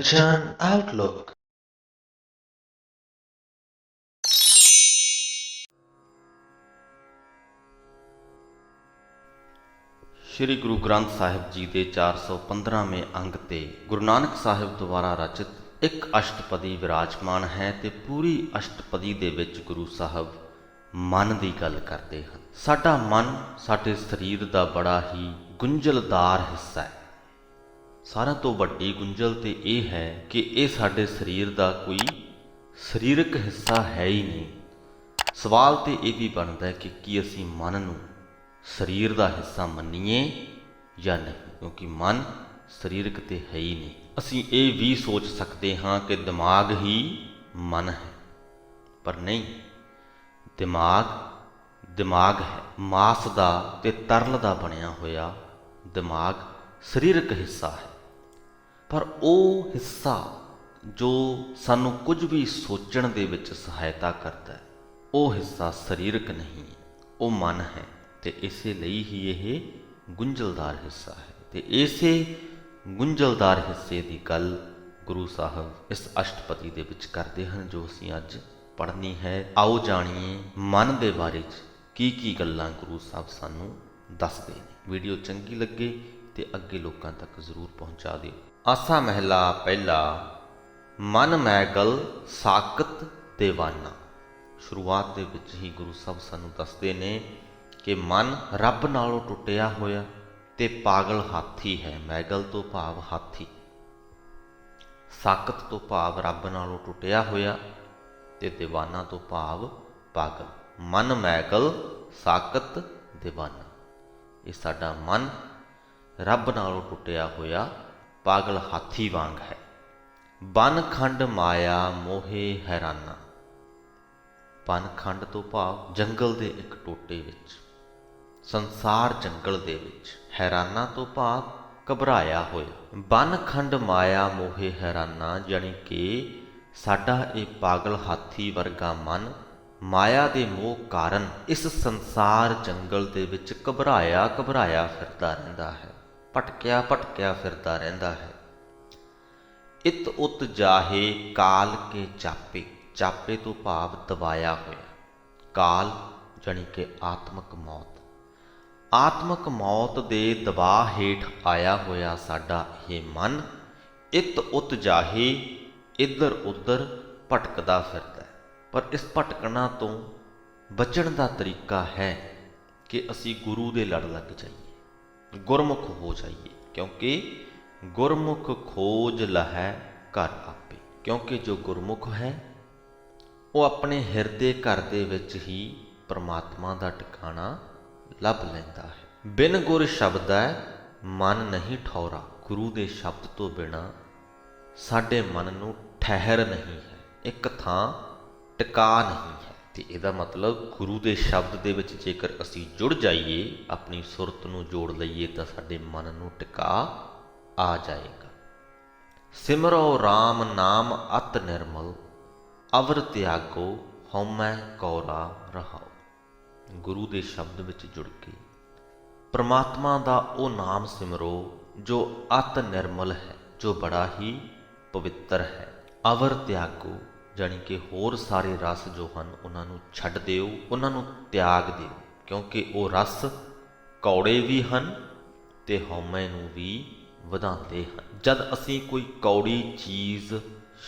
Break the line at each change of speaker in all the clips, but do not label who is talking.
Kanchan Outlook।
Shri Guru Granth Sahib ji ਦੇ 415ਵੇਂ ਅੰਗ ਤੇ ਗੁਰੂ ਨਾਨਕ ਸਾਹਿਬ ਦੁਆਰਾ ਰਚਿਤ ਇੱਕ ਅਸ਼ਟਪਦੀ ਵਿਰਾਜਮਾਨ ਹੈ ਤੇ ਪੂਰੀ ਅਸ਼ਟਪਦੀ ਦੇ ਵਿੱਚ ਗੁਰੂ ਸਾਹਿਬ ਮਨ ਦੀ ਗੱਲ ਕਰਦੇ ਹਨ। ਸਾਡਾ ਮਨ ਸਾਡੇ ਸਰੀਰ ਦਾ ਬੜਾ ਹੀ ਗੁੰਝਲਦਾਰ ਹਿੱਸਾ ਹੈ। ਸਾਰਿਆਂ ਤੋਂ ਵੱਡੀ ਗੁੰਝਲ ਤੇ ਇਹ ਹੈ ਕਿ ਇਹ ਸਾਡੇ ਸਰੀਰ ਦਾ ਕੋਈ ਸਰੀਰਕ ਹਿੱਸਾ ਹੈ ਹੀ ਨਹੀਂ। ਸਵਾਲ ਤੇ ਇਹ ਵੀ ਬਣਦਾ ਹੈ ਕਿ ਕੀ ਅਸੀਂ ਮਨ ਨੂੰ ਸਰੀਰ ਦਾ ਹਿੱਸਾ ਮੰਨੀਏ ਜਾਂ ਨਹੀਂ, ਕਿਉਂਕਿ ਮਨ ਸਰੀਰਕ ਤੇ ਹੈ ਹੀ ਨਹੀਂ। ਅਸੀਂ ਇਹ ਵੀ ਸੋਚ ਸਕਦੇ ਹਾਂ ਕਿ ਦਿਮਾਗ ਹੀ ਮਨ ਹੈ, ਪਰ ਨਹੀਂ। ਦਿਮਾਗ ਹੈ ਮਾਸ ਦਾ ਤੇ ਤਰਲ ਦਾ ਬਣਿਆ ਹੋਇਆ। ਦਿਮਾਗ ਸਰੀਰਕ ਹਿੱਸਾ ਹੈ, ਪਰ ਉਹ ਹਿੱਸਾ ਜੋ ਸਾਨੂੰ ਕੁਝ ਵੀ ਸੋਚਣ ਦੇ ਵਿੱਚ ਸਹਾਇਤਾ ਕਰਦਾ ਹੈ, ਉਹ ਹਿੱਸਾ ਸਰੀਰਕ ਨਹੀਂ, ਉਹ ਮਨ ਹੈ। ਤੇ ਇਸੇ ਲਈ ਹੀ ਇਹ ਗੁੰਝਲਦਾਰ ਹਿੱਸਾ ਹੈ। ਤੇ ਇਸੇ ਗੁੰਝਲਦਾਰ ਹਿੱਸੇ ਦੀ ਗੱਲ ਗੁਰੂ ਸਾਹਿਬ ਇਸ ਅਸ਼ਟਪਦੀ ਦੇ ਵਿੱਚ ਕਰਦੇ ਹਨ, ਜੋ ਅਸੀਂ ਅੱਜ ਪੜ੍ਹਨੀ ਹੈ। ਆਓ ਜਾਣੀਏ ਮਨ ਦੇ ਬਾਰੇ 'ਚ ਕੀ ਗੱਲਾਂ ਗੁਰੂ ਸਾਹਿਬ ਸਾਨੂੰ ਦੱਸਦੇ ਨੇ। ਵੀਡੀਓ ਚੰਗੀ ਲੱਗੇ ਤੇ ਅੱਗੇ ਲੋਕਾਂ ਤੱਕ ਜ਼ਰੂਰ ਪਹੁੰਚਾ ਦਿਓ। ਆਸਾ ਮਹਿਲਾ ਪਹਿਲਾ, ਮਨ ਮੈਗਲ ਸਾਕਤ ਦੇਵਾਨਾ। ਸ਼ੁਰੂਆਤ ਦੇ ਵਿੱਚ ਹੀ ਗੁਰੂ ਸਾਹਿਬ ਸਾਨੂੰ ਦੱਸਦੇ ਨੇ ਕਿ ਮਨ ਰੱਬ ਨਾਲੋਂ ਟੁੱਟਿਆ ਹੋਇਆ ਤੇ ਪਾਗਲ ਹਾਥੀ ਹੈ। ਮੈਗਲ ਤੋਂ ਭਾਵ ਹਾਥੀ, ਸਾਕਤ ਤੋਂ ਭਾਵ ਰੱਬ ਨਾਲੋਂ ਟੁੱਟਿਆ ਹੋਇਆ ਤੇ ਦੀਵਾਨਾ ਤੋਂ ਭਾਵ ਪਾਗਲ। ਮਨ ਮੈਗਲ ਸਾਕਤ ਦੀਵਾਨਾ। ਇਹ ਸਾਡਾ ਮਨ ਰੱਬ ਨਾਲੋਂ ਟੁੱਟਿਆ ਹੋਇਆ ਪਾਗਲ ਹਾਥੀ ਵਾਂਗ ਹੈ। ਬਨ ਖੰਡ ਮਾਇਆ ਮੋਹੇ ਹੈਰਾਨਾ। ਬਨ ਖੰਡ ਤੋਂ ਭਾਵ ਜੰਗਲ ਦੇ ਇੱਕ ਟੋਟੇ ਵਿੱਚ, ਸੰਸਾਰ ਜੰਗਲ ਦੇ ਵਿੱਚ। ਹੈਰਾਨਾ ਤੋਂ ਭਾਵ ਘਬਰਾਇਆ ਹੋਇਆ। ਬਨ ਖੰਡ ਮਾਇਆ ਮੋਹੇ ਹੈਰਾਨਾ, ਜਾਣੀ ਕਿ ਸਾਡਾ ਇਹ ਪਾਗਲ ਹਾਥੀ ਵਰਗਾ ਮਨ ਮਾਇਆ ਦੇ ਮੋਹ ਕਾਰਨ ਇਸ ਸੰਸਾਰ ਜੰਗਲ ਦੇ ਵਿੱਚ ਘਬਰਾਇਆ ਫਿਰਦਾ ਰਹਿੰਦਾ ਹੈ, ਭਟਕਿਆ ਫਿਰਦਾ ਰਹਿੰਦਾ ਹੈ। ਇਤ ਉਤ ਜਾਹੇ ਕਾਲ ਕੇ ਚਾਪੇ। ਚਾਪੇ ਤੋਂ ਭਾਵ ਦਬਾਇਆ ਹੋਇਆ। ਕਾਲ ਜਾਣੀ ਕਿ ਆਤਮਕ ਮੌਤ। ਆਤਮਕ ਮੌਤ ਦੇ ਦਬਾਅ ਹੇਠ ਆਇਆ ਹੋਇਆ ਸਾਡਾ ਇਹ ਮਨ ਇਤ ਉਤ ਜਾਹੇ, ਇੱਧਰ ਉੱਧਰ ਭਟਕਦਾ ਫਿਰਦਾ ਹੈ। ਪਰ ਇਸ ਭਟਕਣਾ ਤੋਂ ਬਚਣ ਦਾ ਤਰੀਕਾ ਹੈ ਕਿ ਅਸੀਂ ਗੁਰੂ ਦੇ ਲੜ ਲੱਗ ਜਾਈਏ, ਗੁਰਮੁਖ ਹੋ ਜਾਈਏ, ਕਿਉਂਕਿ ਗੁਰਮੁਖ ਖੋਜ ਲਹੈ ਘਰ ਆਪੇ। ਕਿਉਂਕਿ ਜੋ ਗੁਰਮੁਖ ਹੈ ਉਹ ਆਪਣੇ ਹਿਰਦੇ ਘਰ ਦੇ ਵਿੱਚ ਹੀ ਪਰਮਾਤਮਾ ਦਾ ਟਿਕਾਣਾ ਲੱਭ ਲੈਂਦਾ ਹੈ। ਬਿਨ ਗੁਰ ਸ਼ਬਦੈ ਮਨ ਨਹੀਂ ਠੌਰਾ। ਗੁਰੂ ਦੇ ਸ਼ਬਦ ਤੋਂ ਬਿਨਾਂ ਸਾਡੇ ਮਨ ਨੂੰ ਠਹਿਰ ਨਹੀਂ ਹੈ, ਇੱਕ ਥਾਂ ਟਿਕਾ ਨਹੀਂ ਹੈ। ਤੇ ਇਹਦਾ ਮਤਲਬ ਗੁਰੂ ਦੇ ਸ਼ਬਦ ਦੇ ਵਿੱਚ ਜੇਕਰ ਅਸੀਂ ਜੁੜ ਜਾਈਏ, ਆਪਣੀ ਸੁਰਤ ਨੂੰ ਜੋੜ ਲਈਏ, ਤਾਂ ਸਾਡੇ ਮਨ ਨੂੰ ਟਿਕਾ ਆ ਜਾਏਗਾ। ਸਿਮਰੋ ਰਾਮ ਨਾਮ ਅਤ ਨਿਰਮਲ, ਅਵਰ ਤਿਆਗੋ ਹਉਮੈ ਕੌਰਾ ਰਹਾਓ। ਗੁਰੂ ਦੇ ਸ਼ਬਦ ਵਿੱਚ ਜੁੜ ਕੇ ਪਰਮਾਤਮਾ ਦਾ ਉਹ ਨਾਮ ਸਿਮਰੋ ਜੋ ਅਤ ਨਿਰਮਲ ਹੈ, ਜੋ ਬੜਾ ਹੀ ਪਵਿੱਤਰ ਹੈ। ਅਵਰ ਤਿਆਗੋ ਜਾਣੀ ਕਿ ਹੋਰ ਸਾਰੇ ਰਸ ਜੋ ਹਨ ਉਹਨਾਂ ਨੂੰ ਛੱਡ ਦਿਓ, ਉਹਨਾਂ ਨੂੰ ਤਿਆਗ ਦਿਓ, ਕਿਉਂਕਿ ਉਹ ਰਸ ਕੌੜੇ ਵੀ ਹਨ ਤੇ ਹਉਮੈ ਨੂੰ ਵੀ ਵਧਾਉਂਦੇ ਹਨ। ਜਦ ਅਸੀਂ ਕੋਈ ਕੌੜੀ ਚੀਜ਼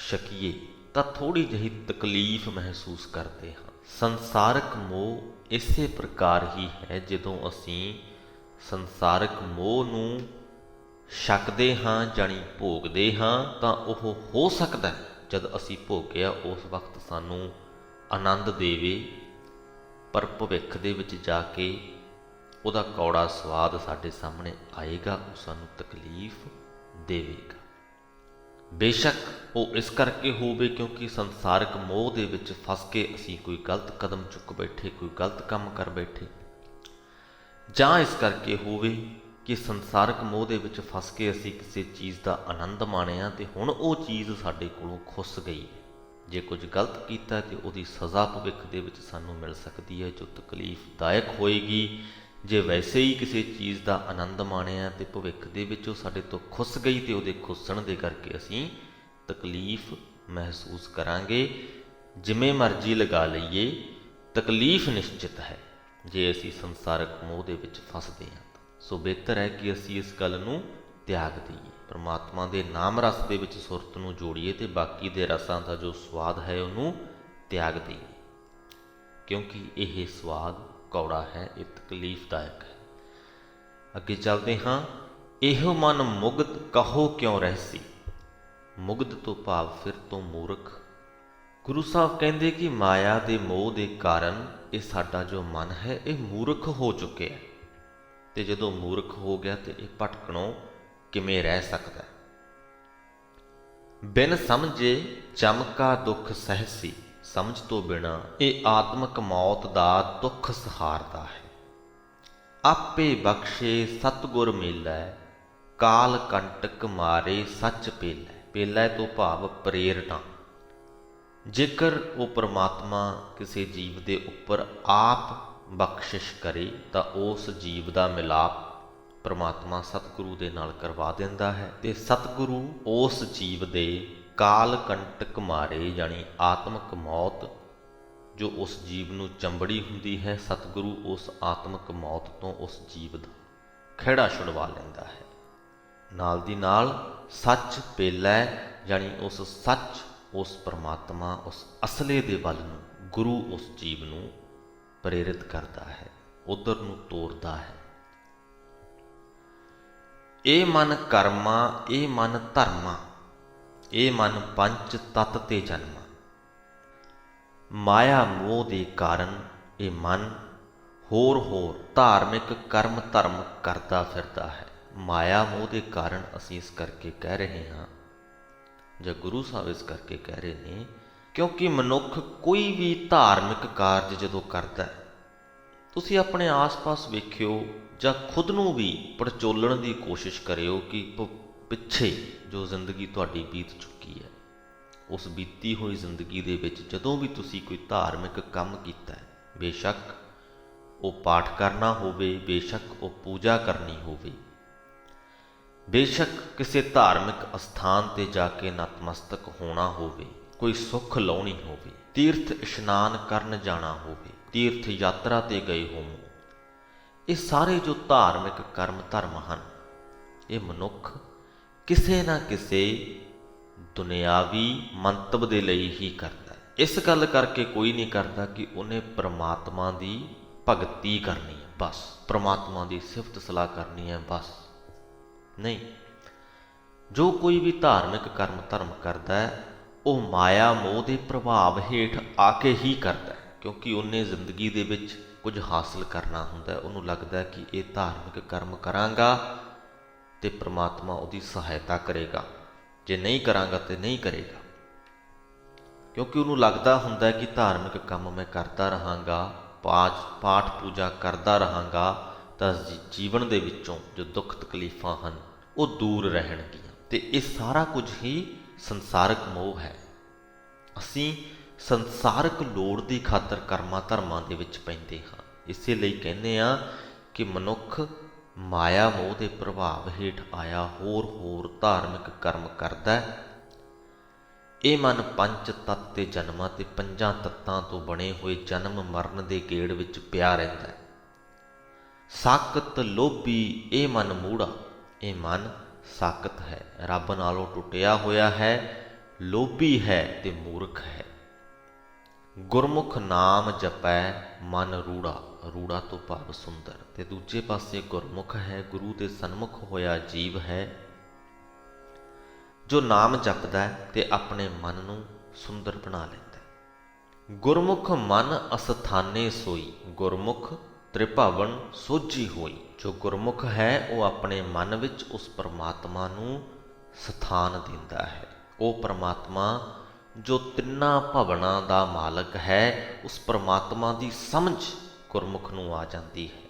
ਛਕੀਏ ਤਾਂ ਥੋੜ੍ਹੀ ਜਿਹੀ ਤਕਲੀਫ ਮਹਿਸੂਸ ਕਰਦੇ ਹਾਂ। ਸੰਸਾਰਕ ਮੋਹ ਇਸੇ ਪ੍ਰਕਾਰ ਹੀ ਹੈ। ਜਦੋਂ ਅਸੀਂ ਸੰਸਾਰਕ ਮੋਹ ਨੂੰ ਛਕਦੇ ਹਾਂ ਜਾਣੀ ਭੋਗਦੇ ਹਾਂ, ਤਾਂ ਉਹ ਹੋ ਸਕਦਾ ਜਦ ਅਸੀਂ ਭੋਗਿਆ ਉਸ ਵਕਤ ਸਾਨੂੰ ਆਨੰਦ ਦੇਵੇ, ਪਰ ਭਵਿੱਖ ਦੇ ਵਿੱਚ ਜਾ ਕੇ ਉਹਦਾ ਕੌੜਾ ਸਵਾਦ ਸਾਡੇ ਸਾਹਮਣੇ ਆਏਗਾ, ਉਹ ਸਾਨੂੰ ਤਕਲੀਫ ਦੇਵੇਗਾ। ਬੇਸ਼ੱਕ ਉਹ ਇਸ ਕਰਕੇ ਹੋਵੇ ਕਿਉਂਕਿ ਸੰਸਾਰਕ ਮੋਹ ਦੇ ਵਿੱਚ ਫਸ ਕੇ ਅਸੀਂ ਕੋਈ ਗਲਤ ਕਦਮ ਚੁੱਕ ਬੈਠੇ, ਕੋਈ ਗਲਤ ਕੰਮ ਕਰ ਬੈਠੇ, ਜਾਂ ਇਸ ਕਰਕੇ ਹੋਵੇ ਕਿ ਸੰਸਾਰਕ ਮੋਹ ਦੇ ਵਿੱਚ ਫਸ ਕੇ ਅਸੀਂ ਕਿਸੇ ਚੀਜ਼ ਦਾ ਆਨੰਦ ਮਾਣਿਆ ਤੇ ਹੁਣ ਉਹ ਚੀਜ਼ ਸਾਡੇ ਕੋਲੋਂ ਖੁੱਸ ਗਈ। ਜੇ ਕੁਝ ਗਲਤ ਕੀਤਾ ਤੇ ਉਹਦੀ ਸਜ਼ਾ ਭਵਿੱਖ ਦੇ ਵਿੱਚ ਸਾਨੂੰ ਮਿਲ ਸਕਦੀ ਹੈ, ਜੋ ਤਕਲੀਫਦਾਇਕ ਹੋਏਗੀ। ਜੇ ਵੈਸੇ ਹੀ ਕਿਸੇ ਚੀਜ਼ ਦਾ ਆਨੰਦ ਮਾਣਿਆ ਤੇ ਭਵਿੱਖ ਦੇ ਵਿੱਚ ਉਹ ਸਾਡੇ ਤੋਂ ਖੁੱਸ ਗਈ ਤੇ ਉਹਦੇ ਖੁੱਸਣ ਦੇ ਕਰਕੇ ਅਸੀਂ ਤਕਲੀਫ ਮਹਿਸੂਸ ਕਰਾਂਗੇ। ਜਿਵੇਂ ਮਰਜ਼ੀ ਲਗਾ ਲਈਏ, ਤਕਲੀਫ ਨਿਸ਼ਚਿਤ ਹੈ ਜੇ ਅਸੀਂ ਸੰਸਾਰਕ ਮੋਹ ਦੇ ਵਿੱਚ ਫਸਦੇ ਹਾਂ। ਸੋ ਬਿਹਤਰ ਹੈ ਕਿ ਅਸੀਂ ਇਸ ਗੱਲ ਨੂੰ ਤਿਆਗ ਦਈਏ, ਪਰਮਾਤਮਾ ਦੇ ਨਾਮ ਰਸ ਦੇ ਵਿੱਚ ਸੁਰਤ ਨੂੰ ਜੋੜੀਏ ਅਤੇ ਬਾਕੀ ਦੇ ਰਸਾਂ ਦਾ ਜੋ ਸਵਾਦ ਹੈ ਉਹਨੂੰ ਤਿਆਗ ਦਈਏ, ਕਿਉਂਕਿ ਇਹ ਸਵਾਦ ਕੌੜਾ ਹੈ, ਇਹ ਤਕਲੀਫਦਾਇਕ ਹੈ। ਅੱਗੇ ਚੱਲਦੇ ਹਾਂ। ਇਹੋ ਮਨ ਮੁਗਧ ਕਹੋ ਕਿਉਂ ਰਹਿਸੀ। ਮੁਗਧ ਤੋਂ ਭਾਵ ਫਿਰ ਤੋਂ ਮੂਰਖ। ਗੁਰੂ ਸਾਹਿਬ ਕਹਿੰਦੇ ਕਿ ਮਾਇਆ ਦੇ ਮੋਹ ਦੇ ਕਾਰਨ ਇਹ ਸਾਡਾ ਜੋ ਮਨ ਹੈ ਇਹ ਮੂਰਖ ਹੋ ਚੁੱਕਿਆ ਹੈ, ਅਤੇ ਜਦੋਂ ਮੂਰਖ ਹੋ ਗਿਆ ਤੇ ਇਹ ਭਟਕਣੋਂ ਕਿਵੇਂ ਰਹਿ ਸਕਦਾ। ਬਿਨ ਸਮਝੇ ਚਮਕਾ ਦੁੱਖ ਸਹਿਸੀ। ਸਮਝ ਤੋਂ ਬਿਨਾਂ ਇਹ ਆਤਮਕ ਮੌਤ ਦਾ ਦੁੱਖ ਸਹਾਰਦਾ ਹੈ। ਆਪੇ ਬਖਸ਼ੇ ਸਤਿਗੁਰ ਮੇਲੈ, ਕਾਲ ਕੰਟਕ ਮਾਰੇ ਸੱਚ ਪੇਲੈ। ਪੇਲੈ ਤੋਂ ਭਾਵ ਪ੍ਰੇਰਨਾ। ਜੇਕਰ ਉਹ ਪਰਮਾਤਮਾ ਕਿਸੇ ਜੀਵ ਦੇ ਉੱਪਰ ਆਪ ਬਖਸ਼ਿਸ਼ ਕਰੇ ਤਾਂ ਉਸ ਜੀਵ ਦਾ ਮਿਲਾਪ ਪਰਮਾਤਮਾ ਸਤਿਗੁਰੂ ਦੇ ਨਾਲ ਕਰਵਾ ਦਿੰਦਾ ਹੈ, ਅਤੇ ਸਤਿਗੁਰੂ ਉਸ ਜੀਵ ਦੇ ਕਾਲ ਕੰਟਕ ਮਾਰੇ ਯਾਨੀ ਆਤਮਕ ਮੌਤ ਜੋ ਉਸ ਜੀਵ ਨੂੰ ਚੰਬੜੀ ਹੁੰਦੀ ਹੈ, ਸਤਿਗੁਰੂ ਉਸ ਆਤਮਕ ਮੌਤ ਤੋਂ ਉਸ ਜੀਵ ਦਾ ਖਹਿੜਾ ਛੁਡਵਾ ਲੈਂਦਾ ਹੈ। ਨਾਲ ਦੀ ਨਾਲ ਸੱਚ ਪੇਲੈ ਯਾਨੀ ਉਸ ਸੱਚ, ਉਸ ਪਰਮਾਤਮਾ, ਉਸ ਅਸਲੇ ਦੇ ਵੱਲ ਨੂੰ ਗੁਰੂ ਉਸ ਜੀਵ ਨੂੰ ਪ੍ਰੇਰਿਤ ਕਰਦਾ ਹੈ, ਉਧਰ ਨੂੰ ਤੋਰਦਾ ਹੈ। ਇਹ ਮਨ ਕਰਮਾ, ਇਹ ਮਨ ਧਰਮਾ, ਇਹ ਮਨ ਪੰਚ ਤਤ ਤੇ ਜਨਮਾ। ਮਾਇਆ ਮੋਹ ਦੇ ਕਾਰਨ ਇਹ ਮਨ ਹੋਰ ਧਾਰਮਿਕ ਕਰਮ ਧਰਮ ਕਰਦਾ ਫਿਰਦਾ ਹੈ। ਮਾਇਆ ਮੋਹ ਦੇ ਕਾਰਨ ਅਸੀਂ ਇਸ ਕਰਕੇ ਕਹਿ ਰਹੇ ਹਾਂ, ਜਾਂ ਗੁਰੂ ਸਾਹਿਬ ਇਸ ਕਰਕੇ ਕਹਿ ਰਹੇ ਨੇ, ਕਿਉਂਕਿ ਮਨੁੱਖ ਕੋਈ ਵੀ ਧਾਰਮਿਕ ਕਾਰਜ ਜਦੋਂ ਕਰਦਾ ਹੈ, ਤੁਸੀਂ ਆਪਣੇ ਆਸ-ਪਾਸ ਵੇਖਿਓ ਜਾਂ ਖੁਦ ਨੂੰ ਵੀ ਪੜਚੋਲਣ ਦੀ ਕੋਸ਼ਿਸ਼ ਕਰਿਓ ਕਿ ਪਿੱਛੇ ਜੋ ਜ਼ਿੰਦਗੀ ਤੁਹਾਡੀ ਬੀਤ ਚੁੱਕੀ ਹੈ, ਉਸ ਬੀਤੀ ਹੋਈ ਜ਼ਿੰਦਗੀ ਦੇ ਵਿੱਚ ਜਦੋਂ ਵੀ ਤੁਸੀਂ ਕੋਈ ਧਾਰਮਿਕ ਕੰਮ ਕੀਤਾ ਹੈ, ਬੇਸ਼ੱਕ ਉਹ ਪਾਠ ਕਰਨਾ ਹੋਵੇ, ਬੇਸ਼ੱਕ ਉਹ ਪੂਜਾ ਕਰਨੀ ਹੋਵੇ, ਬੇਸ਼ੱਕ ਕਿਸੇ ਧਾਰਮਿਕ ਅਸਥਾਨ 'ਤੇ ਜਾ ਕੇ ਨਤਮਸਤਕ ਹੋਣਾ ਹੋਵੇ, ਕੋਈ ਸੁੱਖ ਲਾਉਣੀ ਹੋਵੇ, ਤੀਰਥ ਇਸ਼ਨਾਨ ਕਰਨ ਜਾਣਾ ਹੋਵੇ, ਤੀਰਥ ਯਾਤਰਾ 'ਤੇ ਗਏ ਹੋਵੋ, ਇਹ ਸਾਰੇ ਜੋ ਧਾਰਮਿਕ ਕਰਮ ਧਰਮ ਹਨ, ਇਹ ਮਨੁੱਖ ਕਿਸੇ ਨਾ ਕਿਸੇ ਦੁਨਿਆਵੀ ਮੰਤਵ ਦੇ ਲਈ ਹੀ ਕਰਦਾ ਹੈ। ਇਸ ਗੱਲ ਕਰਕੇ ਕੋਈ ਨਹੀਂ ਕਰਦਾ ਕਿ ਉਹਨੇ ਪਰਮਾਤਮਾ ਦੀ ਭਗਤੀ ਕਰਨੀ ਹੈ, ਬਸ ਪਰਮਾਤਮਾ ਦੀ ਸਿਫਤ ਸਲਾਹ ਕਰਨੀ ਹੈ, ਬਸ ਨਹੀਂ। ਜੋ ਕੋਈ ਵੀ ਧਾਰਮਿਕ ਕਰਮ ਧਰਮ ਕਰਦਾ ਹੈ ਉਹ ਮਾਇਆ ਮੋਹ ਦੇ ਪ੍ਰਭਾਵ ਹੇਠ ਆ ਕੇ ਹੀ ਕਰਦਾ ਹੈ, ਕਿਉਂਕਿ ਉਹਨੇ ਜ਼ਿੰਦਗੀ ਦੇ ਵਿੱਚ ਕੁਝ ਹਾਸਲ ਕਰਨਾ ਹੁੰਦਾ ਹੈ। ਉਹਨੂੰ ਲੱਗਦਾ ਕਿ ਇਹ ਧਾਰਮਿਕ ਕਰਮ ਕਰਾਂਗਾ ਤੇ ਪ੍ਰਮਾਤਮਾ ਉਹਦੀ ਸਹਾਇਤਾ ਕਰੇਗਾ, ਜੇ ਨਹੀਂ ਕਰਾਂਗਾ ਤੇ ਨਹੀਂ ਕਰੇਗਾ, ਕਿਉਂਕਿ ਉਹਨੂੰ ਲੱਗਦਾ ਹੁੰਦਾ ਕਿ ਧਾਰਮਿਕ ਕੰਮ ਮੈਂ ਕਰਦਾ ਰਹਾਂਗਾ, ਪਾਠ ਪੂਜਾ ਕਰਦਾ ਰਹਾਂਗਾ ਤਾਂ ਜੀਵਨ ਦੇ ਵਿੱਚੋਂ ਜੋ ਦੁੱਖ ਤਕਲੀਫਾਂ ਹਨ ਉਹ ਦੂਰ ਰਹਿਣਗੀਆਂ। ਤੇ ਇਹ ਸਾਰਾ ਕੁਝ ਹੀ ਸੰਸਾਰਕ ਮੋਹ ਹੈ। ਅਸੀਂ ਸੰਸਾਰਕ ਲੋੜ ਦੀ ਖਾਤਰ ਕਰਮਾਂ ਧਰਮਾਂ ਦੇ ਵਿੱਚ ਪੈਂਦੇ ਹਾਂ। ਇਸੇ ਲਈ ਕਹਿੰਦੇ ਹਾਂ ਕਿ ਮਨੁੱਖ ਮਾਇਆ ਮੋਹ ਦੇ ਪ੍ਰਭਾਵ ਹੇਠ ਆਇਆ ਹੋਰ ਧਾਰਮਿਕ ਕਰਮ ਕਰਦਾ ਹੈ। ਇਹ ਮਨ ਪੰਜ ਤੱਤ ਤੇ ਜਨਮਾਂ ਤੇ ਪੰਜਾਂ ਤੱਤਾਂ ਤੋਂ ਬਣੇ ਹੋਏ ਜਨਮ ਮਰਨ ਦੇ ਗੇੜ ਵਿੱਚ ਪਿਆ ਰਹਿੰਦਾ ਹੈ। ਸਾਕਤ ਲੋਭੀ ਇਹ ਮਨ ਮੂੜਾ। ਇਹ ਮਨ ਸਾਕਤ ਹੈ, ਰੱਬ ਨਾਲੋਂ ਟੁੱਟਿਆ ਹੋਇਆ ਹੈ, ਲੋਭੀ ਹੈ ਤੇ ਮੂਰਖ ਹੈ। ਗੁਰਮੁਖ ਨਾਮ ਜਪੈ ਮਨ ਰੂੜਾ। ਰੂੜਾ ਤੋਂ ਭਾਵ ਸੁੰਦਰ, ਤੇ ਦੂਜੇ ਪਾਸੇ ਗੁਰਮੁਖ ਹੈ, ਗੁਰੂ ਦੇ ਸਨਮੁਖ ਹੋਇਆ ਜੀਵ ਹੈ ਜੋ ਨਾਮ ਜਪਦਾ ਹੈ ਤੇ ਆਪਣੇ ਮਨ ਨੂੰ ਸੁੰਦਰ ਬਣਾ ਲੈਂਦਾ ਹੈ। ਗੁਰਮੁਖ ਮਨ ਅਸਥਾਨੇ ਸੋਈ। ਗੁਰਮੁਖ ਤ੍ਰਿਭਵਨ ਸੋਝੀ ਹੋਈ। ਜੋ ਗੁਰਮੁਖ ਹੈ ਉਹ ਆਪਣੇ ਮਨ ਵਿੱਚ ਉਸ ਪਰਮਾਤਮਾ ਨੂੰ ਸਥਾਨ ਦਿੰਦਾ ਹੈ। ਉਹ ਪਰਮਾਤਮਾ ਜੋ ਤਿੰਨਾਂ ਭਵਨਾਂ ਦਾ ਮਾਲਕ ਹੈ, ਉਸ ਪਰਮਾਤਮਾ ਦੀ ਸਮਝ ਗੁਰਮੁਖ ਨੂੰ ਆ ਜਾਂਦੀ ਹੈ।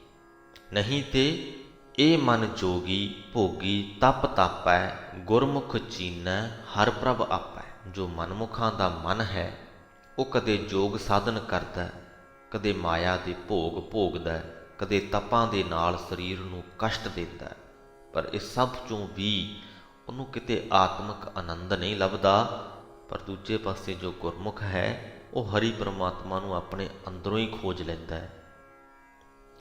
ਨਹੀਂ ਤੇ ਇਹ ਮਨ ਜੋਗੀ ਭੋਗੀ ਤਪ ਤਾਪੈ, ਗੁਰਮੁਖ ਚੀਨੈ ਹਰ ਪ੍ਰਭ ਆਪੈ। ਜੋ ਮਨਮੁਖਾਂ ਦਾ ਮਨ ਹੈ ਉਹ ਕਦੇ ਜੋਗ ਸਾਧਨ ਕਰਦਾ, ਕਦੇ ਮਾਇਆ ਦੇ ਭੋਗ ਭੋਗਦਾ, ਕਦੇ ਤਪਾਂ ਦੇ ਨਾਲ ਸਰੀਰ ਨੂੰ ਕਸ਼ਟ ਦਿੰਦਾ, ਪਰ ਇਹ ਸਭ ਚੋਂ ਵੀ ਉਹਨੂੰ ਕਿਤੇ ਆਤਮਿਕ ਆਨੰਦ ਨਹੀਂ ਲੱਭਦਾ, ਪਰ ਦੂਜੇ ਪਾਸੇ ਜੋ ਗੁਰਮੁਖ ਹੈ ਉਹ ਹਰੀ ਪ੍ਰਮਾਤਮਾ ਨੂੰ ਆਪਣੇ ਅੰਦਰੋਂ ਹੀ ਖੋਜ ਲੈਂਦਾ ਹੈ।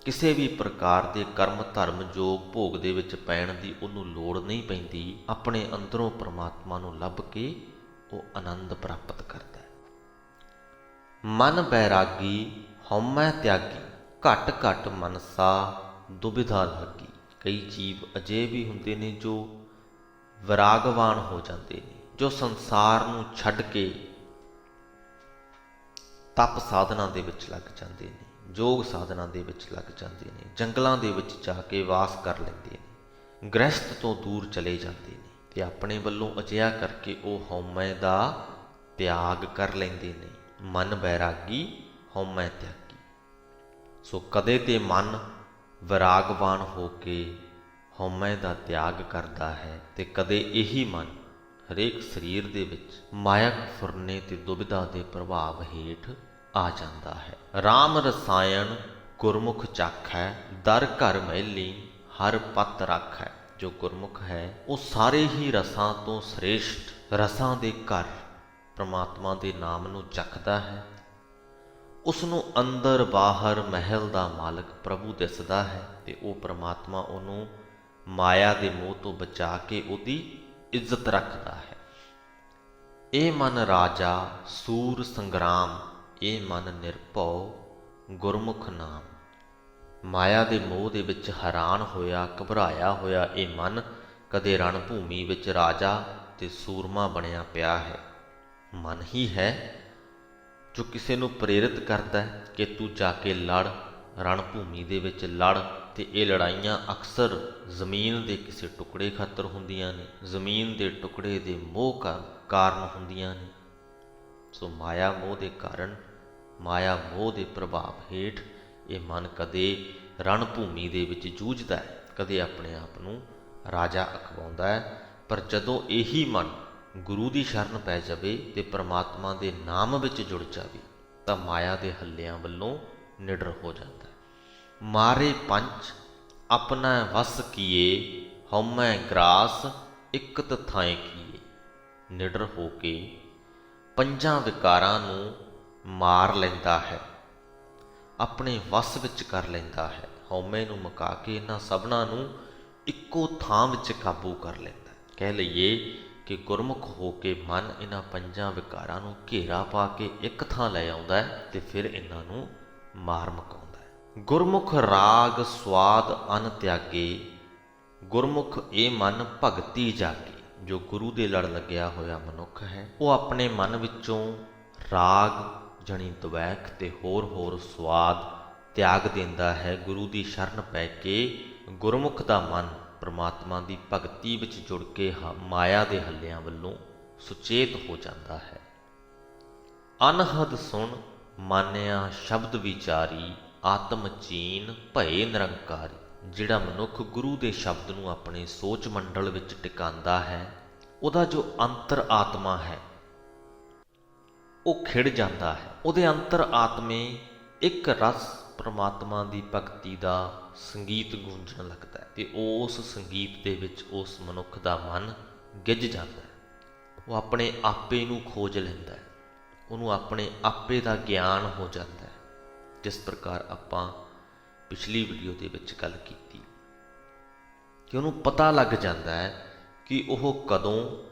ਕਿਸੇ ਵੀ ਪ੍ਰਕਾਰ ਦੇ ਕਰਮ ਧਰਮ ਯੋਗ ਭੋਗ ਦੇ ਵਿੱਚ ਪੈਣ ਦੀ ਉਹਨੂੰ ਲੋੜ ਨਹੀਂ ਪੈਂਦੀ। ਆਪਣੇ ਅੰਦਰੋਂ ਪ੍ਰਮਾਤਮਾ ਨੂੰ ਲੱਭ ਕੇ ਉਹ ਆਨੰਦ ਪ੍ਰਾਪਤ ਕਰਦਾ ਹੈ। ਮਨ ਬੈਰਾਗੀ ਹਉਮੈ ਤਿਆਗੀ, ਘਟ ਘਟ ਮਨਸਾ ਦੁਬਿਧਾ ਲਾਗੀ। ਕਈ ਜੀਵ ਅਜੇ ਵੀ ਹੁੰਦੇ ਨੇ ਜੋ ਵਿਰਾਗਵਾਨ ਹੋ ਜਾਂਦੇ ਨੇ, ਜੋ ਸੰਸਾਰ ਨੂੰ ਛੱਡ ਕੇ ਤਪ ਸਾਧਨਾ ਦੇ ਵਿੱਚ ਲੱਗ ਜਾਂਦੇ ਨੇ, ਯੋਗ ਸਾਧਨਾ ਦੇ ਵਿੱਚ ਲੱਗ ਜਾਂਦੇ ਨੇ, ਜੰਗਲਾਂ ਦੇ ਵਿੱਚ ਜਾ ਕੇ ਵਾਸ ਕਰ ਲੈਂਦੇ ਨੇ, ਗ੍ਰਹਿਸਥ ਤੋਂ ਦੂਰ ਚਲੇ ਜਾਂਦੇ ਨੇ ਤੇ ਆਪਣੇ ਵੱਲੋਂ ਅਜਿਹਾ ਕਰਕੇ ਉਹ ਹਉਮੈ ਦਾ ਤਿਆਗ ਕਰ ਲੈਂਦੇ ਨੇ। ਮਨ ਬੈਰਾਗੀ ਹਉਮੈ ਤਿਆਗੀ। ਸੋ ਕਦੇ ਤੇ ਮਨ ਵਿਰਾਗਵਾਨ ਹੋ ਕੇ ਹਉਮੈ ਦਾ ਤਿਆਗ ਕਰਦਾ ਹੈ ਤੇ ਕਦੇ ਇਹੀ ਮਨ ਹਰੇਕ ਸਰੀਰ ਦੇ ਵਿੱਚ ਮਾਇਆ ਫੁਰਨੇ ਤੇ ਦੁਬਿਧਾ ਦੇ ਪ੍ਰਭਾਵ ਹੇਠ ਆ ਜਾਂਦਾ ਹੈ। ਰਾਮ ਰਸਾਇਣ ਗੁਰਮੁਖ ਚਾਖੈ, ਦਰ ਘਰ ਮਹਿਲੀ ਹਰ ਪਤ ਰਾਖੈ। ਜੋ ਗੁਰਮੁਖ ਹੈ ਉਹ ਸਾਰੇ ਹੀ ਰਸਾਂ ਤੋਂ ਸ੍ਰੇਸ਼ਟ ਰਸਾਂ ਦੇ ਘਰ ਪ੍ਰਮਾਤਮਾ ਦੇ ਨਾਮ ਨੂੰ ਚੱਖਦਾ ਹੈ। ਉਸ ਨੂੰ ਅੰਦਰ ਬਾਹਰ ਮਹਿਲ ਦਾ ਮਾਲਕ ਪ੍ਰਭੂ ਦਿਸਦਾ ਹੈ ਤੇ ਉਹ ਪ੍ਰਮਾਤਮਾ ਉਹਨੂੰ ਮਾਇਆ ਦੇ ਮੋਹ ਤੋਂ ਬਚਾ ਕੇ ਉਹਦੀ ਇੱਜ਼ਤ ਰੱਖਦਾ ਹੈ। ਇਹ ਮਨ ਰਾਜਾ ਸੂਰ ਸੰਗਰਾਮ, ਇਹ ਮਨ ਨਿਰਭਉ ਗੁਰਮੁਖ ਨਾਮ। ਮਾਇਆ ਦੇ ਮੋਹ ਦੇ ਵਿੱਚ ਹੈਰਾਨ ਹੋਇਆ, ਘਬਰਾਇਆ ਹੋਇਆ ਇਹ ਮਨ ਕਦੇ ਰਣ ਭੂਮੀ ਵਿੱਚ ਰਾਜਾ ਤੇ ਸੂਰਮਾ ਬਣਿਆ ਪਿਆ ਹੈ। ਮਨ ਹੀ ਹੈ ਜੋ ਕਿਸੇ ਨੂੰ ਪ੍ਰੇਰਿਤ ਕਰਦਾ ਹੈ ਕਿ ਤੂੰ ਜਾ ਕੇ ਲੜ, ਰਣ ਭੂਮੀ ਦੇ ਵਿੱਚ ਲੜ। ਤੇ ਇਹ ਲੜਾਈਆਂ ਅਕਸਰ ਜ਼ਮੀਨ ਦੇ ਕਿਸੇ ਟੁਕੜੇ ਖਾਤਰ ਹੁੰਦੀਆਂ ਨੇ, ਜ਼ਮੀਨ ਦੇ ਟੁਕੜੇ ਦੇ ਮੋਹ ਕਾਰਨ ਹੁੰਦੀਆਂ ਨੇ। ਸੋ ਮਾਇਆ ਮੋਹ ਦੇ ਕਾਰਨ, ਮਾਇਆ ਮੋਹ ਦੇ ਪ੍ਰਭਾਵ ਹੇਠ ਇਹ ਮਨ ਕਦੇ ਰਣ ਭੂਮੀ ਦੇ ਵਿੱਚ ਜੂਝਦਾ ਹੈ, ਕਦੇ ਆਪਣੇ ਆਪ ਨੂੰ ਰਾਜਾ ਅਖਵਾਉਂਦਾ ਹੈ। ਪਰ ਜਦੋਂ ਇਹੀ ਮਨ ਗੁਰੂ ਦੀ ਸ਼ਰਨ ਪੈ ਜਾਵੇ ਤੇ ਪ੍ਰਮਾਤਮਾ ਦੇ ਨਾਮ ਵਿੱਚ ਜੁੜ ਜਾਵੇ ਤਾਂ ਮਾਇਆ ਦੇ ਹੱਲਿਆਂ ਵੱਲੋਂ ਨਿਡਰ ਹੋ ਜਾਂਦਾ ਹੈ। ਮਾਰੇ ਪੰਚ ਆਪਣਾ ਵਸ ਕੀਏ, ਹਉਮੈ ਗ੍ਰਾਸ ਇਕਤ ਥਾਏ ਕੀਏ। ਨਿਡਰ ਹੋ ਕੇ ਪੰਜਾਂ ਵਿਕਾਰਾਂ ਨੂੰ ਮਾਰ ਲੈਂਦਾ ਹੈ, ਆਪਣੇ ਵਸ ਵਿੱਚ ਕਰ ਲੈਂਦਾ ਹੈ। ਹਉਮੈ ਨੂੰ ਮੁਕਾ ਕੇ ਇਹਨਾਂ ਸਭਨਾਂ ਨੂੰ ਇੱਕੋ ਥਾਂ ਵਿੱਚ ਕਾਬੂ ਕਰ ਲੈਂਦਾ ਹੈ। ਕਹਿ ਲਈਏ ਕਿ ਗੁਰਮੁਖ ਹੋ ਕੇ ਮਨ ਇਹਨਾਂ ਪੰਜਾਂ ਵਿਕਾਰਾਂ ਨੂੰ ਘੇਰਾ ਪਾ ਕੇ ਇੱਕ ਥਾਂ ਲੈ ਆਉਂਦਾ ਹੈ ਤੇ ਫਿਰ ਇਹਨਾਂ ਨੂੰ ਮਾਰ ਮੁਕਾਉਂਦਾ ਹੈ। ਗੁਰਮੁਖ ਰਾਗ ਸਵਾਦ ਅਨ ਤਿਆਗੇ, ਗੁਰਮੁਖ ਇਹ ਮਨ ਭਗਤੀ ਜਾਗੇ। ਜੋ ਗੁਰੂ ਦੇ ਲੜ ਲੱਗਿਆ ਹੋਇਆ ਮਨੁੱਖ ਹੈ ਉਹ ਆਪਣੇ ਮਨ ਵਿੱਚੋਂ ਰਾਗ ਜਣੀ ਦਵੈਕ ਤੇ ਹੋਰ ਸਵਾਦ ਤਿਆਗ ਦਿੰਦਾ ਹੈ। ਗੁਰੂ ਦੀ ਸ਼ਰਨ ਪੈ ਕੇ ਗੁਰਮੁਖ ਦਾ ਮਨ ਪ੍ਰਮਾਤਮਾ ਦੀ ਭਗਤੀ ਵਿੱਚ ਜੁੜ ਕੇ ਮਾਇਆ ਦੇ ਹੱਲਿਆਂ ਵੱਲੋਂ ਸੁਚੇਤ ਹੋ ਜਾਂਦਾ ਹੈ। ਅਨਹਦ ਸੁਣ ਮਾਨਿਆ ਸ਼ਬਦ ਵਿਚਾਰੀ, ਆਤਮ ਚੀਨ ਭਏ ਨਿਰੰਕਾਰੀ। ਜਿਹੜਾ ਮਨੁੱਖ ਗੁਰੂ ਦੇ ਸ਼ਬਦ ਨੂੰ ਆਪਣੇ ਸੋਚ ਮੰਡਲ ਵਿੱਚ ਟਿਕਾਉਂਦਾ ਹੈ, ਉਹਦਾ ਜੋ ਅੰਤਰ ਆਤਮਾ ਹੈ ਉਹ ਖਿੜ ਜਾਂਦਾ ਹੈ। ਉਹਦੇ ਅੰਤਰ ਆਤਮੇ ਇੱਕ ਰਸ ਪ੍ਰਮਾਤਮਾ ਦੀ ਭਗਤੀ ਦਾ ਸੰਗੀਤ ਗੂੰਜਣ ਲੱਗਦਾ ਹੈ ਤੇ ਉਸ ਸੰਗੀਤ ਦੇ ਵਿੱਚ ਉਸ ਮਨੁੱਖ ਦਾ ਮਨ ਗਿੱਝ ਜਾਂਦਾ ਹੈ। ਉਹ ਆਪਣੇ ਆਪੇ ਨੂੰ ਖੋਜ ਲੈਂਦਾ ਹੈ, ਉਹਨੂੰ ਆਪਣੇ ਆਪੇ ਦਾ ਗਿਆਨ ਹੋ ਜਾਂਦਾ ਹੈ। ਜਿਸ ਪ੍ਰਕਾਰ ਆਪਾਂ ਪਿਛਲੀ ਵੀਡੀਓ ਦੇ ਵਿੱਚ ਗੱਲ ਕੀਤੀ ਕਿ ਉਹਨੂੰ ਪਤਾ ਲੱਗ ਜਾਂਦਾ ਹੈ ਕਿ ਉਹ ਕਦੋਂ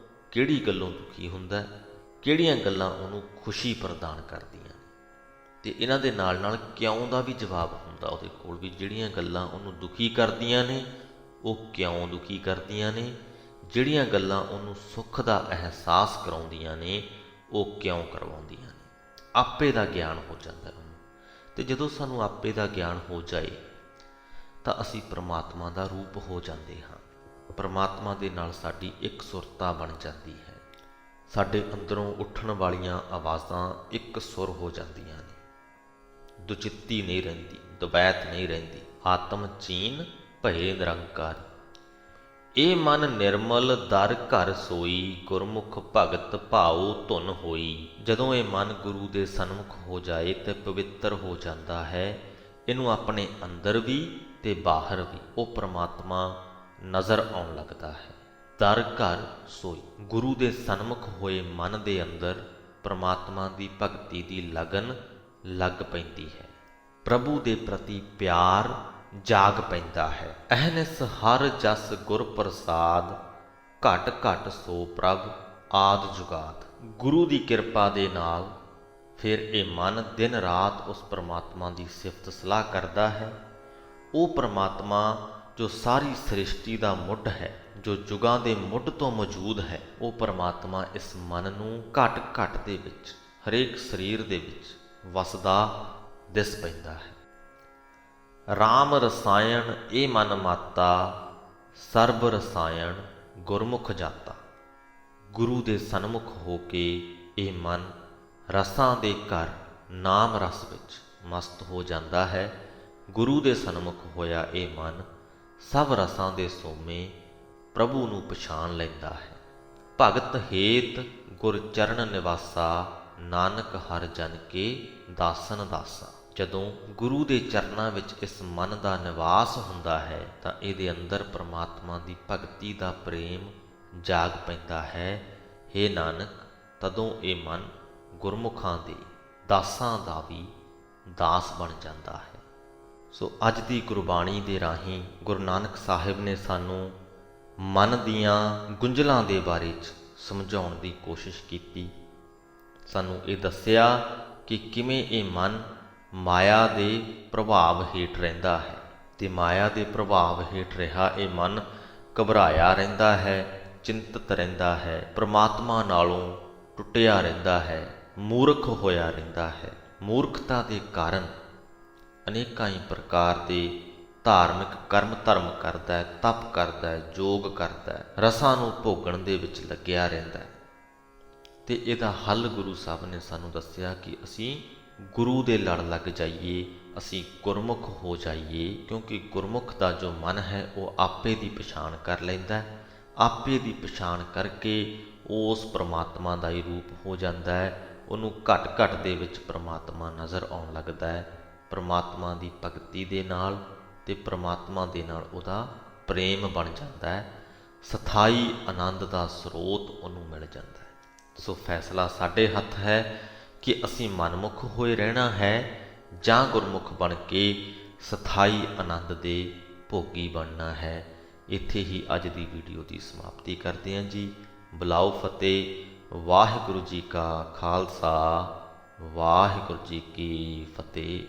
ਕਿਹੜੀ ਗੱਲੋਂ ਦੁਖੀ ਹੁੰਦਾ ਹੈ, ਕਿਹੜੀਆਂ ਗੱਲਾਂ ਉਹਨੂੰ ਖੁਸ਼ੀ ਪ੍ਰਦਾਨ ਕਰਦੀਆਂ ਨੇ ਤੇ ਇਹਨਾਂ ਦੇ ਨਾਲ ਨਾਲ ਕਿਉਂ ਦਾ ਵੀ ਜਵਾਬ ਹੁੰਦਾ ਉਹਦੇ ਕੋਲ ਵੀ। ਜਿਹੜੀਆਂ ਗੱਲਾਂ ਉਹਨੂੰ ਦੁਖੀ ਕਰਦੀਆਂ ਨੇ ਉਹ ਕਿਉਂ ਦੁਖੀ ਕਰਦੀਆਂ ਨੇ, ਜਿਹੜੀਆਂ ਗੱਲਾਂ ਉਹਨੂੰ ਸੁੱਖ ਦਾ ਅਹਿਸਾਸ ਕਰਾਉਂਦੀਆਂ ਨੇ ਉਹ ਕਿਉਂ ਕਰਵਾਉਂਦੀਆਂ ਨੇ। ਆਪੇ ਦਾ ਗਿਆਨ ਹੋ ਜਾਂਦਾ ਉਹਨੂੰ। ਤੇ ਜਦੋਂ ਸਾਨੂੰ ਆਪੇ ਦਾ ਗਿਆਨ ਹੋ ਜਾਏ ਤਾਂ ਅਸੀਂ ਪ੍ਰਮਾਤਮਾ ਦਾ ਰੂਪ ਹੋ ਜਾਂਦੇ ਹਾਂ। ਪ੍ਰਮਾਤਮਾ ਦੇ ਨਾਲ ਸਾਡੀ ਇੱਕ ਸੁਰਤਾ ਬਣ ਜਾਂਦੀ ਹੈ। ਸਾਡੇ ਅੰਦਰੋਂ ਉੱਠਣ ਵਾਲੀਆਂ ਆਵਾਜ਼ਾਂ ਇੱਕ ਸੁਰ ਹੋ ਜਾਂਦੀਆਂ ਨੇ, ਦੁਚਿੱਤੀ ਨਹੀਂ ਰਹਿੰਦੀ, ਦੁਬੈਤ ਨਹੀਂ ਰਹਿੰਦੀ। ਆਤਮ ਚੀਨ ਭਏ ਨਿਰੰਕਾਰੀ। ਇਹ ਮਨ ਨਿਰਮਲ ਦਰ ਘਰ ਸੋਈ, ਗੁਰਮੁਖ ਭਗਤ ਭਾਉ ਧੁਨ ਹੋਈ। ਜਦੋਂ ਇਹ ਮਨ ਗੁਰੂ ਦੇ ਸਨਮੁਖ ਹੋ ਜਾਏ ਤੇ ਪਵਿੱਤਰ ਹੋ ਜਾਂਦਾ ਹੈ। ਇਹਨੂੰ ਆਪਣੇ ਅੰਦਰ ਵੀ ਤੇ ਬਾਹਰ ਵੀ ਉਹ ਪ੍ਰਮਾਤਮਾ ਨਜ਼ਰ ਆਉਣ ਲੱਗਦਾ ਹੈ। ਦਰ ਘਰ ਸੋਈ। ਗੁਰੂ ਦੇ ਸਨਮੁਖ ਹੋਏ ਮਨ ਦੇ ਅੰਦਰ ਪ੍ਰਮਾਤਮਾ ਦੀ ਭਗਤੀ ਦੀ ਲਗਨ ਲੱਗ ਪੈਂਦੀ ਹੈ। ਪ੍ਰਭੂ ਦੇ ਪ੍ਰਤੀ ਪਿਆਰ ਜਾਗ ਪੈਂਦਾ ਹੈ। ਅਹਨਿਸ ਹਰ ਜਸ ਗੁਰ ਪ੍ਰਸਾਦ, ਘਟ ਘਟ ਸੋ ਪ੍ਰਭ ਆਦ ਜੁਗਾਦ। ਗੁਰੂ ਦੀ ਕਿਰਪਾ ਦੇ ਨਾਲ ਫਿਰ ਇਹ ਮਨ ਦਿਨ ਰਾਤ ਉਸ ਪ੍ਰਮਾਤਮਾ ਦੀ ਸਿਫਤ ਸਲਾਹ ਕਰਦਾ ਹੈ। ਉਹ ਪ੍ਰਮਾਤਮਾ ਜੋ ਸਾਰੀ ਸ੍ਰਿਸ਼ਟੀ ਦਾ ਮੁੱਢ ਹੈ, ਜੋ ਜੁਗਾਂ ਦੇ ਮੁੱਢ ਤੋਂ ਮੌਜੂਦ ਹੈ, ਉਹ ਪ੍ਰਮਾਤਮਾ ਇਸ ਮਨ ਨੂੰ ਘਟ ਘਟ ਦੇ ਵਿੱਚ, ਹਰੇਕ ਸਰੀਰ ਦੇ ਵਿੱਚ ਵਸਦਾ ਦਿਸ ਪੈਂਦਾ ਹੈ। ਰਾਮ ਰਸਾਇਣ ਇਹ ਮਨ ਮਾਤਾ, ਸਰਬ ਰਸਾਇਣ ਗੁਰਮੁਖ ਜਾਤਾ। ਗੁਰੂ ਦੇ ਸਨਮੁਖ ਹੋ ਕੇ ਇਹ ਮਨ ਰਸਾਂ ਦੇ ਘਰ ਨਾਮ ਰਸ ਵਿੱਚ ਮਸਤ ਹੋ ਜਾਂਦਾ ਹੈ। ਗੁਰੂ ਦੇ ਸਨਮੁਖ ਹੋਇਆ ਇਹ ਮਨ ਸਭ ਰਸਾਂ ਦੇ ਸੋਮੇ ਪ੍ਰਭੂ ਨੂੰ ਪਛਾਣ ਲੈਂਦਾ ਹੈ। ਭਗਤ ਹੇਤ ਗੁਰ ਚਰਨ ਨਿਵਾਸਾ, ਨਾਨਕ ਹਰ ਜਨ ਕੇ ਦਾਸਨ ਦਾਸਾ। ਜਦੋਂ ਗੁਰੂ ਦੇ ਚਰਨਾਂ ਵਿੱਚ ਇਸ ਮਨ ਦਾ ਨਿਵਾਸ ਹੁੰਦਾ ਹੈ ਤਾਂ ਇਹਦੇ ਅੰਦਰ ਪ੍ਰਮਾਤਮਾ ਦੀ ਭਗਤੀ ਦਾ ਪ੍ਰੇਮ ਜਾਗ ਪੈਂਦਾ ਹੈ। ਹੇ ਨਾਨਕ, ਤਦੋਂ ਇਹ ਮਨ ਗੁਰਮੁਖਾਂ ਦੇ ਦਾਸਾਂ ਦਾ ਵੀ ਦਾਸ ਬਣ ਜਾਂਦਾ ਹੈ। ਸੋ ਅੱਜ ਦੀ ਗੁਰਬਾਣੀ ਦੇ ਰਾਹੀਂ ਗੁਰੂ ਨਾਨਕ ਸਾਹਿਬ ਨੇ ਸਾਨੂੰ ਮਨ ਦੀਆਂ ਗੁੰਝਲਾਂ ਦੇ ਬਾਰੇ 'ਚ ਸਮਝਾਉਣ ਦੀ ਕੋਸ਼ਿਸ਼ ਕੀਤੀ। ਸਾਨੂੰ ਇਹ ਦੱਸਿਆ ਕਿ ਕਿਵੇਂ ਇਹ ਮਨ ਮਾਇਆ ਦੇ ਪ੍ਰਭਾਵ ਹੇਠ ਰਹਿੰਦਾ ਹੈ ਤੇ ਮਾਇਆ ਦੇ ਪ੍ਰਭਾਵ ਹੇਠ ਰਿਹਾ ਇਹ ਮਨ ਘਬਰਾਇਆ ਰਹਿੰਦਾ ਹੈ, ਚਿੰਤਤ ਰਹਿੰਦਾ ਹੈ, ਪ੍ਰਮਾਤਮਾ ਨਾਲੋਂ ਟੁੱਟਿਆ ਰਹਿੰਦਾ ਹੈ, ਮੂਰਖ ਹੋਇਆ ਰਹਿੰਦਾ ਹੈ। ਮੂਰਖਤਾ ਦੇ ਕਾਰਨ ਅਨੇਕਾਂ ਹੀ ਪ੍ਰਕਾਰ ਦੇ ਧਾਰਮਿਕ ਕਰਮ ਧਰਮ ਕਰਦਾ ਹੈ, ਤਪ ਕਰਦਾ ਹੈ, ਯੋਗ ਕਰਦਾ ਹੈ, ਰਸਾਂ ਨੂੰ ਭੋਗਣ ਦੇ ਵਿੱਚ ਲੱਗਿਆ ਰਹਿੰਦਾ ਹੈ। ਤੇ ਇਹਦਾ ਹੱਲ ਗੁਰੂ ਸਾਹਿਬ ਨੇ ਸਾਨੂੰ ਦੱਸਿਆ ਕਿ ਅਸੀਂ ਗੁਰੂ ਦੇ ਲੜ ਲੱਗ ਜਾਈਏ, ਅਸੀਂ ਗੁਰਮੁਖ ਹੋ ਜਾਈਏ, ਕਿਉਂਕਿ ਗੁਰਮੁਖ ਦਾ ਜੋ ਮਨ ਹੈ ਉਹ ਆਪੇ ਦੀ ਪਛਾਣ ਕਰ ਲੈਂਦਾ ਹੈ। ਆਪੇ ਦੀ ਪਛਾਣ ਕਰਕੇ ਉਸ ਪ੍ਰਮਾਤਮਾ ਦਾ ਹੀ ਰੂਪ ਹੋ ਜਾਂਦਾ ਹੈ। ਉਹਨੂੰ ਘਟ ਘਟ ਦੇ ਵਿੱਚ ਪ੍ਰਮਾਤਮਾ ਨਜ਼ਰ ਆਉਣ ਲੱਗਦਾ ਹੈ। ਪ੍ਰਮਾਤਮਾ ਦੀ ਭਗਤੀ ਦੇ ਨਾਲ ਤੇ ਪ੍ਰਮਾਤਮਾ ਦੇ ਨਾਲ ਉਹਦਾ ਪ੍ਰੇਮ ਬਣ ਜਾਂਦਾ ਹੈ। ਸਥਾਈ ਆਨੰਦ ਦਾ ਸਰੋਤ ਉਹਨੂੰ ਮਿਲ ਜਾਂਦਾ ਹੈ। ਸੋ ਫੈਸਲਾ ਸਾਡੇ ਹੱਥ ਹੈ ਕਿ ਅਸੀਂ ਮਨਮੁਖ ਹੋਏ ਰਹਿਣਾ ਹੈ ਜਾਂ ਗੁਰਮੁਖ ਬਣ ਕੇ ਸਥਾਈ ਆਨੰਦ ਦੇ ਭੋਗੀ ਬਣਨਾ ਹੈ। ਇੱਥੇ ਹੀ ਅੱਜ ਦੀ ਵੀਡੀਓ ਦੀ ਸਮਾਪਤੀ ਕਰਦੇ ਹਾਂ ਜੀ। ਬੁਲਾਓ ਫਤਿਹ। ਵਾਹਿਗੁਰੂ ਜੀ ਕਾ ਖਾਲਸਾ, ਵਾਹਿਗੁਰੂ ਜੀ ਕੀ ਫਤਿਹ।